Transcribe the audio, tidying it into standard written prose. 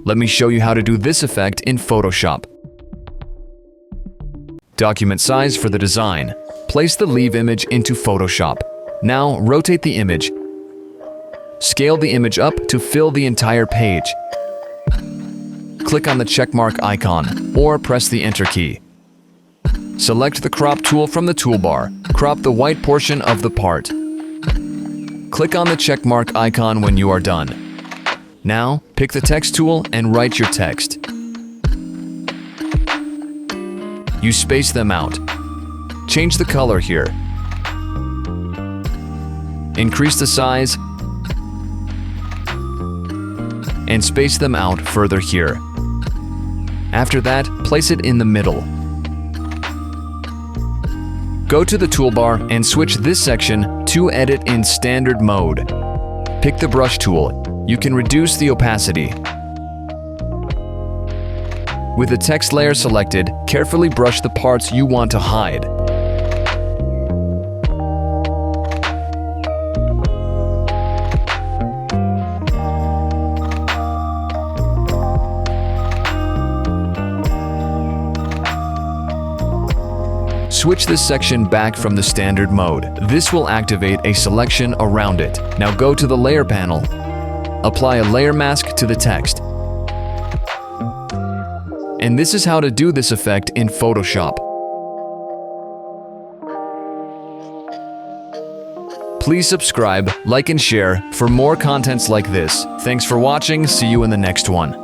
Let me show you how to do this effect in Photoshop. Document size for the design. Place the leaf image into Photoshop. Now rotate the image. Scale the image up to fill the entire page. Click on the checkmark icon or press the Enter key. Select the crop tool from the toolbar. Crop the white portion of the part. Click on the checkmark icon when you are done. Now, pick the text tool and write your text. You space them out. Change the color here. Increase the size and space them out further here. After that, place it in the middle. Go to the toolbar and switch this section to Edit in Standard Mode. Pick the brush tool. You can reduce the opacity. With the text layer selected, carefully brush the parts you want to hide. Switch this section back from the standard mode. This will activate a selection around it. Now go to the layer panel. Apply a layer mask to the text. And this is how to do this effect in Photoshop. Please subscribe, like and share for more contents like this. Thanks for watching. See you in the next one.